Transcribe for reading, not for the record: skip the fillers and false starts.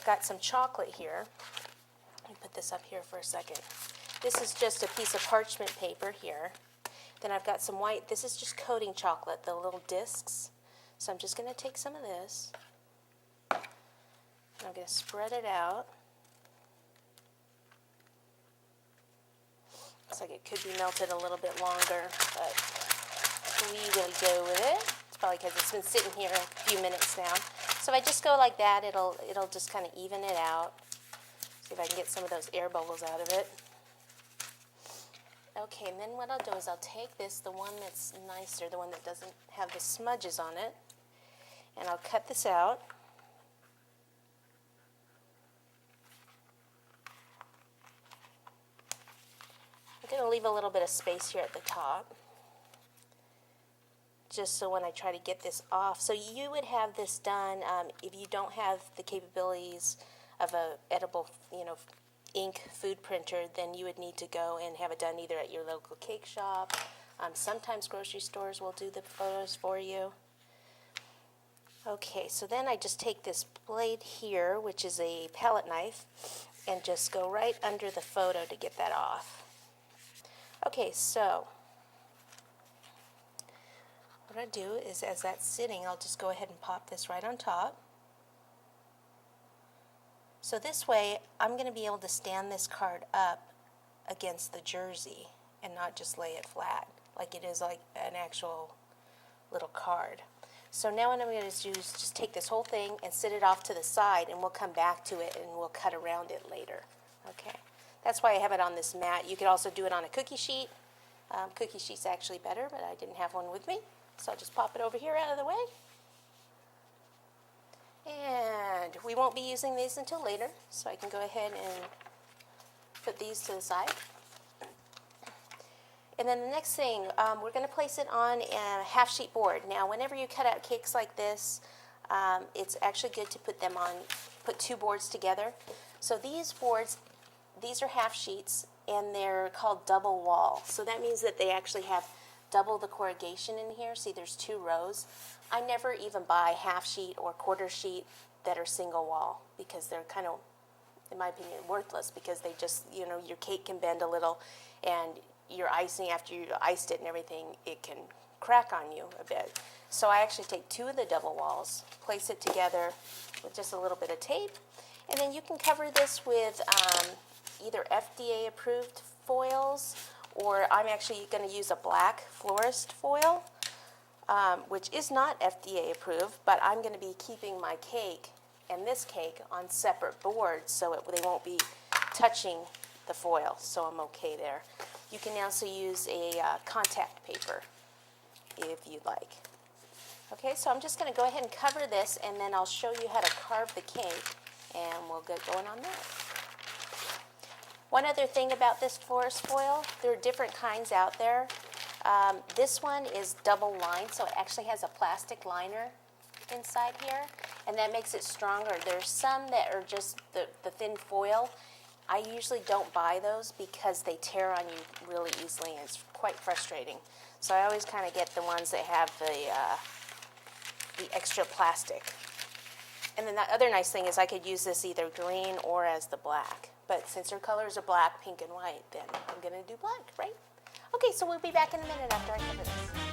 got some chocolate here. Let me put this up here for a second. This is just a piece of parchment paper here. Then I've got some white, this is just coating chocolate, the little discs. So I'm just going to take some of this, and I'm going to spread it out. Looks like it could be melted a little bit longer, but we will go with it. It's probably because it's been sitting here a few minutes now. So if I just go like that, it'll just kind of even it out. See if I can get some of those air bubbles out of it. Okay, and then what I'll do is I'll take this, the one that's nicer, the one that doesn't have the smudges on it, and I'll cut this out. I'm going to leave a little bit of space here at the top, just so when I try to get this off. So you would have this done if you don't have the capabilities of a edible, ink food printer, then you would need to go and have it done either at your local cake shop. Sometimes grocery stores will do the photos for you. Okay, so then I just take this blade here, which is a palette knife, and just go right under the photo to get that off. Okay, so what I do is, as that's sitting, I'll just go ahead and pop this right on top. So this way, I'm going to be able to stand this card up against the jersey and not just lay it flat, like it is like an actual little card. So now what I'm going to do is just take this whole thing and sit it off to the side, and we'll come back to it and we'll cut around it later. Okay, that's why I have it on this mat. You could also do it on a cookie sheet. Cookie sheet's actually better, but I didn't have one with me. So I'll just pop it over here out of the way. And we won't be using these until later, so I can go ahead and put these to the side. And then the next thing, we're going to place it on a half-sheet board. Now, whenever you cut out cakes like this, it's actually good to put two boards together. So these boards, these are half sheets, and they're called double wall. So that means that they actually have double the corrugation in here. See, there's two rows. I never even buy half sheet or quarter sheet that are single wall, because they're kind of, in my opinion, worthless, because they just, your cake can bend a little, and your icing, after you iced it and everything, it can crack on you a bit. So I actually take two of the double walls, place it together with just a little bit of tape, and then you can cover this with either FDA approved foils, or I'm actually going to use a black florist foil, which is not FDA approved, but I'm going to be keeping my cake and this cake on separate boards so they won't be touching the foil, so I'm okay there. You can also use a contact paper if you'd like. Okay, so I'm just going to go ahead and cover this, and then I'll show you how to carve the cake, and we'll get going on that. One other thing about this florist foil, there are different kinds out there. This one is double lined, so it actually has a plastic liner inside here, and that makes it stronger. There's some that are just the thin foil. I usually don't buy those because they tear on you really easily, and it's quite frustrating. So I always kind of get the ones that have the extra plastic. And then the other nice thing is I could use this either green or as the black. But since our colors are black, pink, and white, then I'm going to do black, right? Okay, so we'll be back in a minute after I cover this.